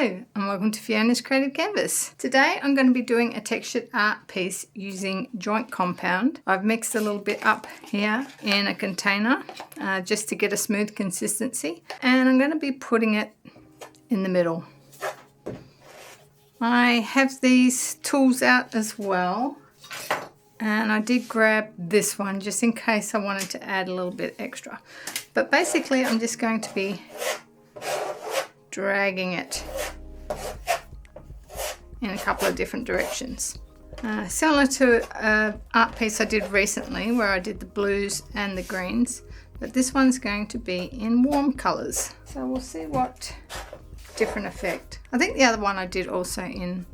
Hello and welcome to Fiona's Creative Canvas. Today I'm going to be doing a textured art piece using joint compound. I've mixed a little bit up here in a container just to get a smooth consistency, and I'm going to be putting it in the middle. I have these tools out as well, and I did grab this one just in case I wanted to add a little bit extra. But basically I'm just going to be dragging it in a couple of different directions. Similar to an art piece I did recently where I did the blues and the greens, but this one's going to be in warm colours. So we'll see what different effect. I think the other one I did also in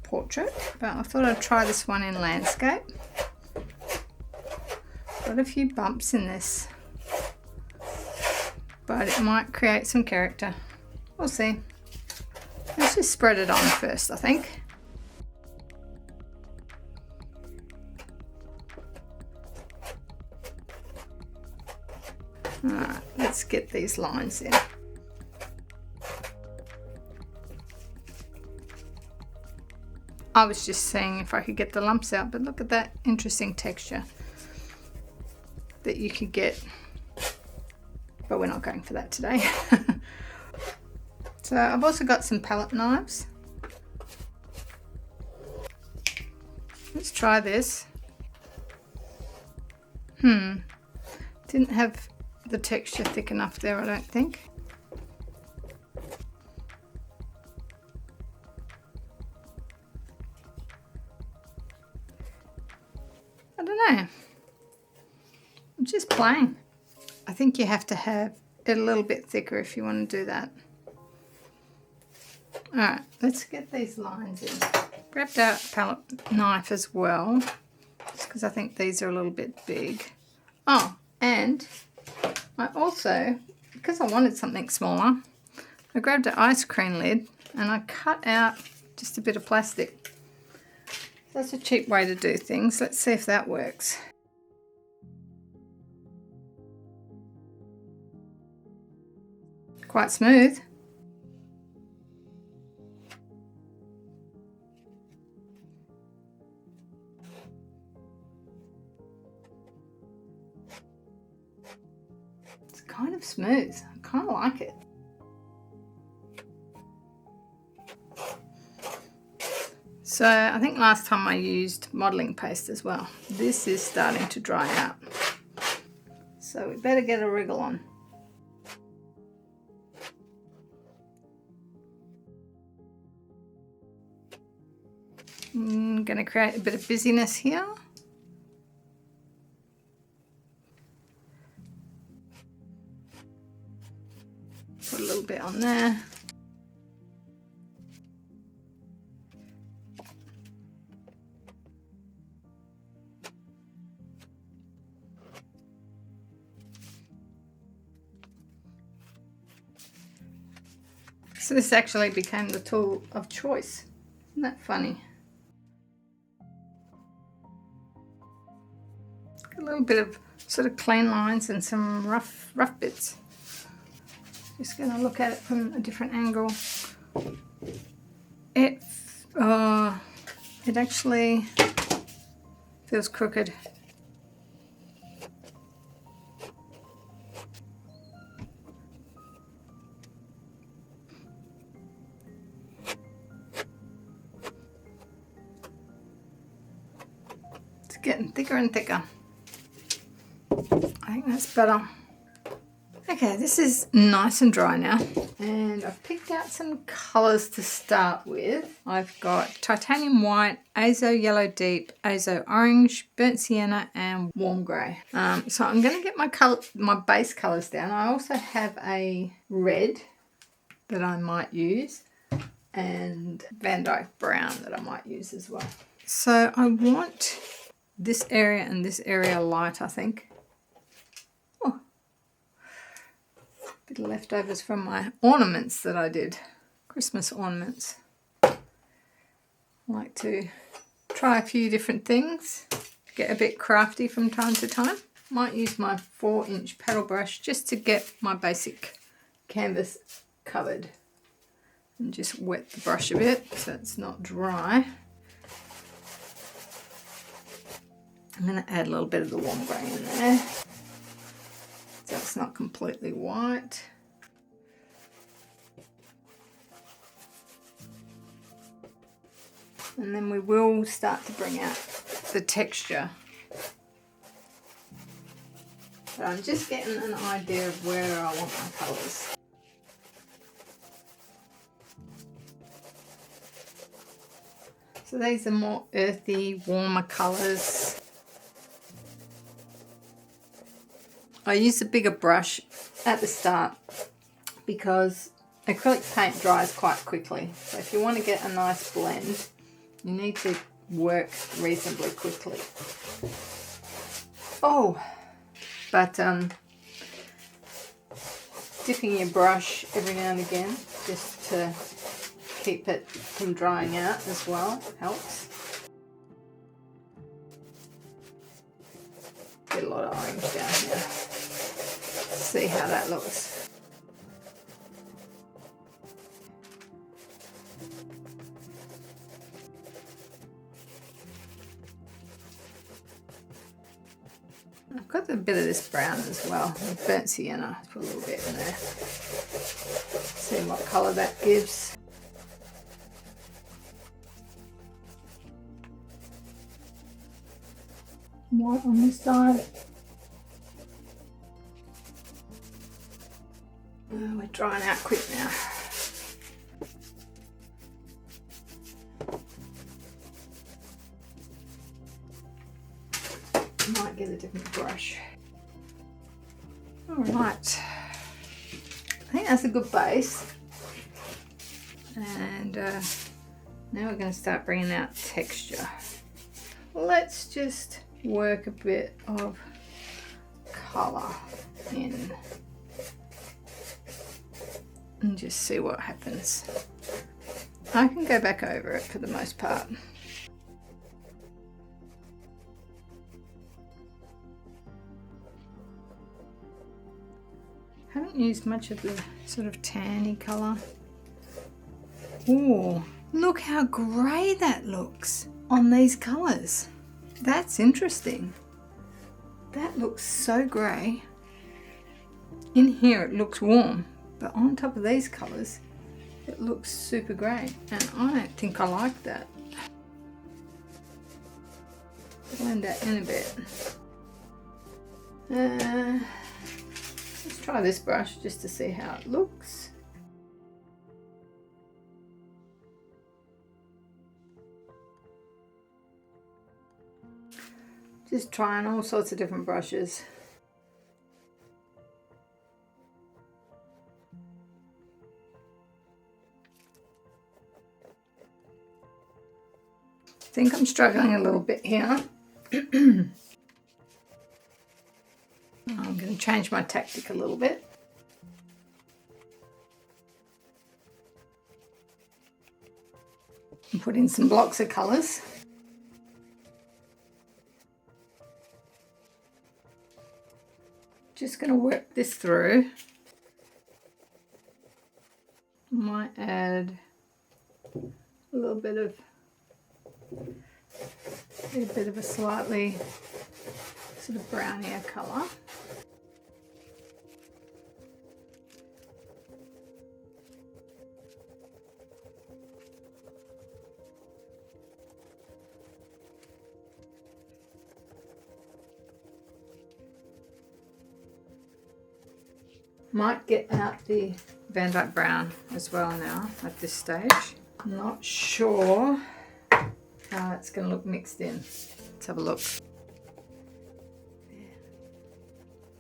portrait, but I thought I'd try this one in landscape. Got a few bumps in this, but it might create some character. We'll see. Let's just spread it on first, I think. Alright, let's get these lines in. I was just seeing if I could get the lumps out, but look at that interesting texture that you could get. But we're not going for that today. So I've also got some palette knives. Let's try this. Didn't have the texture thick enough there, I don't think. I don't know. I'm just playing. I think you have to have it a little bit thicker if you want to do that. Alright, let's get these lines in. Grabbed out a palette knife as well, just because I think these are a little bit big. Oh, and I also, because I wanted something smaller, I grabbed an ice cream lid and I cut out just a bit of plastic. That's a cheap way to do things. Let's see if that works. Quite smooth. It's kind of smooth. I kind of like it. So I think last time I used modelling paste as well. This is starting to dry out. So we better get a wriggle on. I'm going to create a bit of busyness here. Put a little bit on there. So this actually became the tool of choice. Isn't that funny? A little bit of sort of clean lines and some rough bits. Just going to look at it from a different angle. It actually feels crooked. It's getting thicker and thicker. I think that's better. Okay, this is nice and dry now, and I've picked out some colours to start with. I've got titanium white, Azo Yellow Deep, Azo Orange, burnt sienna, and warm grey. So I'm going to get my base colours down. I also have a red that I might use, and VanDyke Brown that I might use as well. So I want this area and this area light, I think. Bit of leftovers from my ornaments that I did, Christmas ornaments. I like to try a few different things, get a bit crafty from time to time. Might use my 4-inch paddle brush just to get my basic canvas covered. And just wet the brush a bit so it's not dry. I'm going to add a little bit of the warm grey in there so it's not completely white. And then we will start to bring out the texture. But I'm just getting an idea of where I want my colours. So these are more earthy, warmer colours. I use a bigger brush at the start because acrylic paint dries quite quickly. So if you want to get a nice blend, you need to work reasonably quickly. Oh, but dipping your brush every now and again just to keep it from drying out as well helps. Get a lot of orange down here. See how that looks. I've got a bit of this brown as well. Burnt sienna, put a little bit in there. See what colour that gives. White on this side. Oh, we're drying out quick now. Might get a different brush. Alright, I think that's a good base. And now we're going to start bringing out texture. Let's just work a bit of colour in and just see what happens. I can go back over it for the most part. Haven't used much of the sort of tanny colour. Ooh, look how grey that looks on these colours. That's interesting. That looks so grey. In here it looks warm, but on top of these colours it looks super grey, and I don't think I like that. Blend that in a bit. Let's try this brush just to see how it looks. Just trying all sorts of different brushes. I think I'm struggling a little bit here. I'm going to change my tactic a little bit. And put in some blocks of colours. Just going to work this through. Might add a little bit of a slightly sort of brownier colour. Might get out the VanDyke Brown as well now at this stage. I'm not sure how it's going to look mixed in. Let's have a look.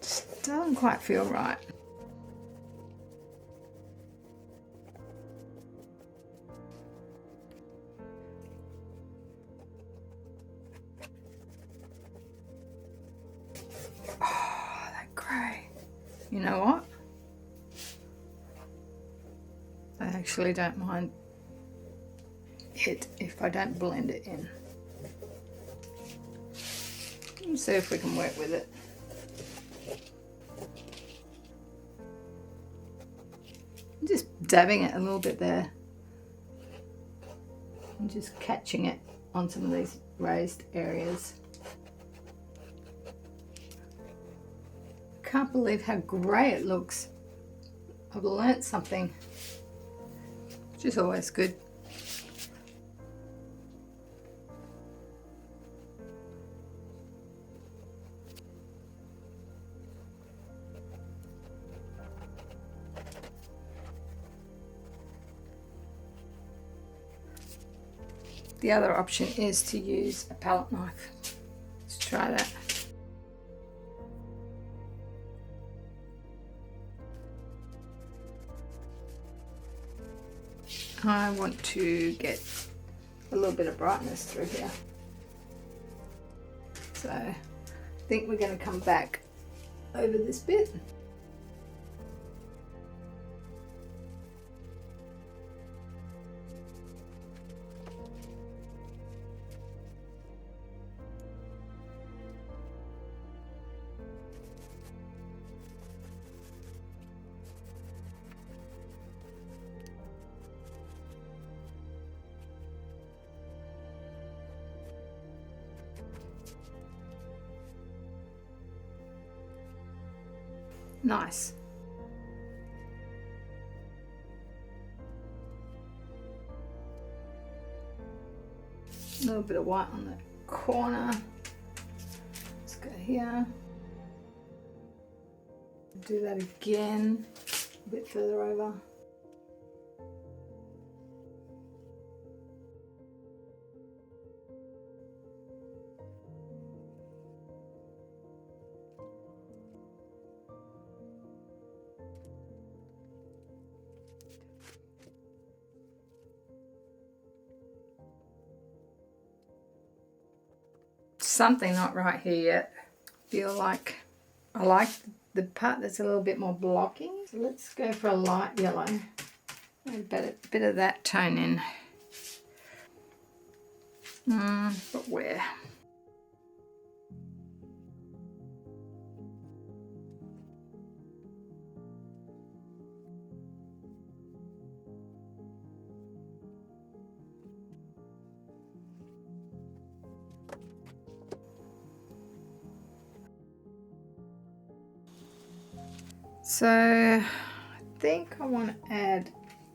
Just doesn't quite feel right. Oh, that grey. You know what? I actually don't mind it if I don't blend it in. Let's see if we can work with it. I'm just dabbing it a little bit there. and just catching it on some of these raised areas. Can't believe how grey it looks. I've learnt something, which is always good. The other option is to use a palette knife. Let's try that. I want to get a little bit of brightness through here. So I think we're going to come back over this bit. Nice. A little bit of white on the corner. Let's go here. Do that again, a bit further over. Something not right here yet. Feel like I like the part that's a little bit more blocky. So let's go for a light yellow. A bit of that tone in. But where? So I think I want to add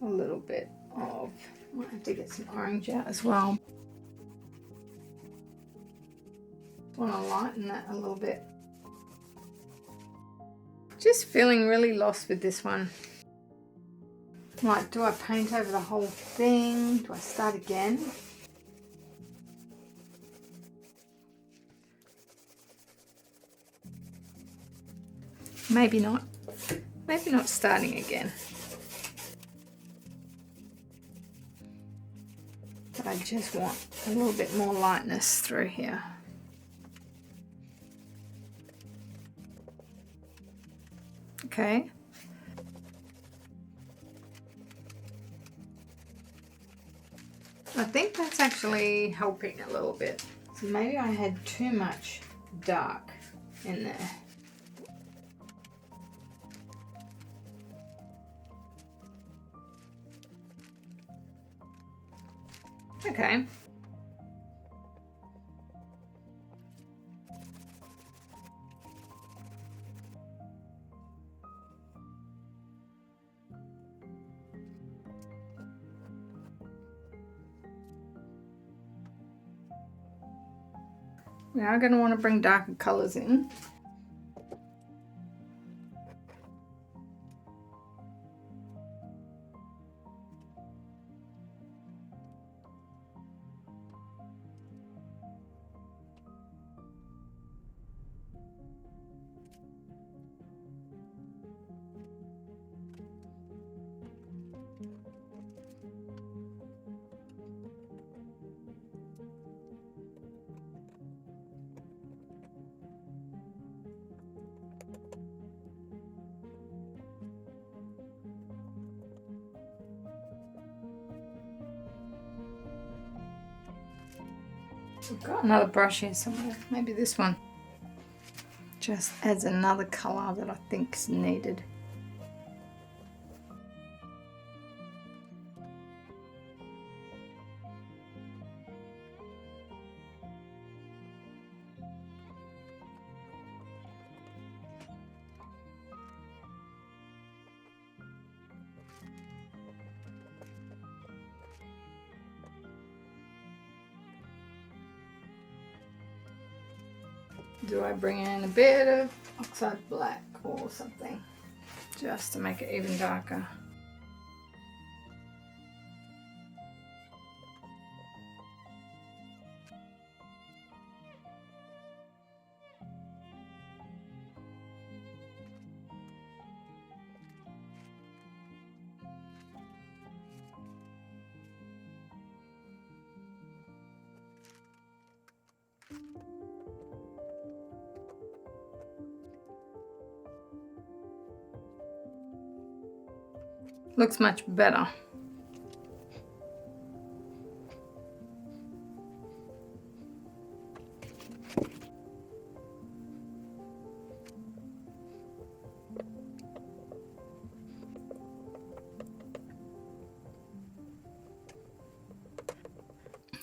a little bit of, I might have to get some orange out as well. Want to lighten that a little bit. Just feeling really lost with this one. Like, do I paint over the whole thing? Do I start again? Maybe not. Maybe not starting again. But I just want a little bit more lightness through here. Okay. I think that's actually helping a little bit. So maybe I had too much dark in there. Okay. We are going to want to bring darker colours in. I've got another brush here somewhere, maybe this one. Just adds another colour that I think is needed. Do I bring in a bit of oxide black or something just to make it even darker? Looks much better.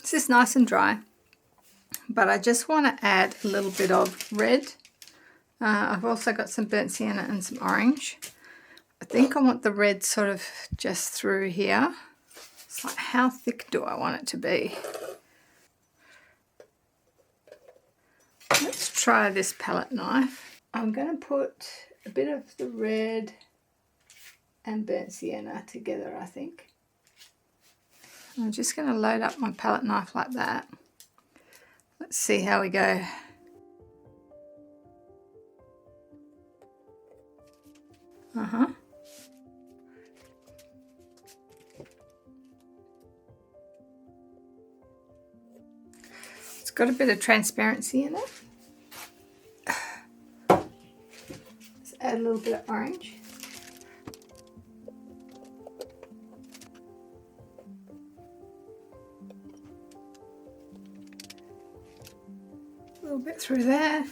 This is nice and dry, but I just want to add a little bit of red. I've also got some burnt sienna and some orange. I think I want the red sort of just through here. It's like, how thick do I want it to be? Let's try this palette knife. I'm going to put a bit of the red and burnt sienna together, I think. I'm just going to load up my palette knife like that. Let's see how we go. It's got a bit of transparency in it. Let's add a little bit of orange. A little bit through there.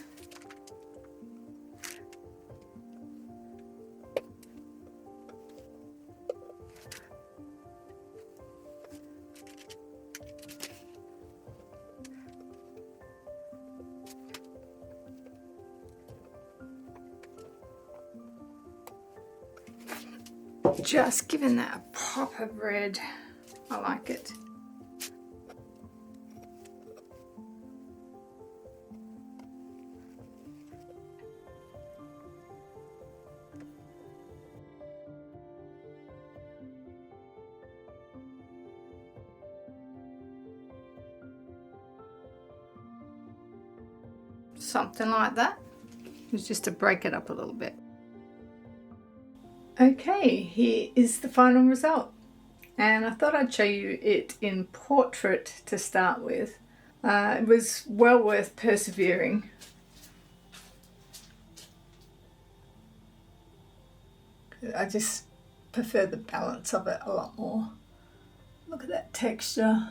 Just giving that a pop of red. I like it. Something like that. It's just to break it up a little bit. Okay, here is the final result, and I thought I'd show you it in portrait to start with. It was well worth persevering. I just prefer the balance of it a lot more. Look at that texture.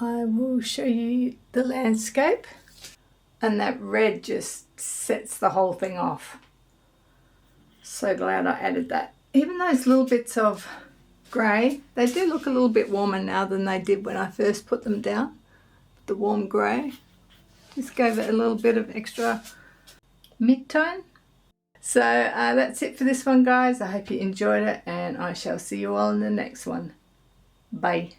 I will show you the landscape, and that red just sets the whole thing off. So glad I added that. Even those little bits of grey, they do look a little bit warmer now than they did when I first put them down. The warm grey just gave it a little bit of extra mid-tone. So that's it for this one, guys. I hope you enjoyed it, and I shall see you all in the next one. Bye.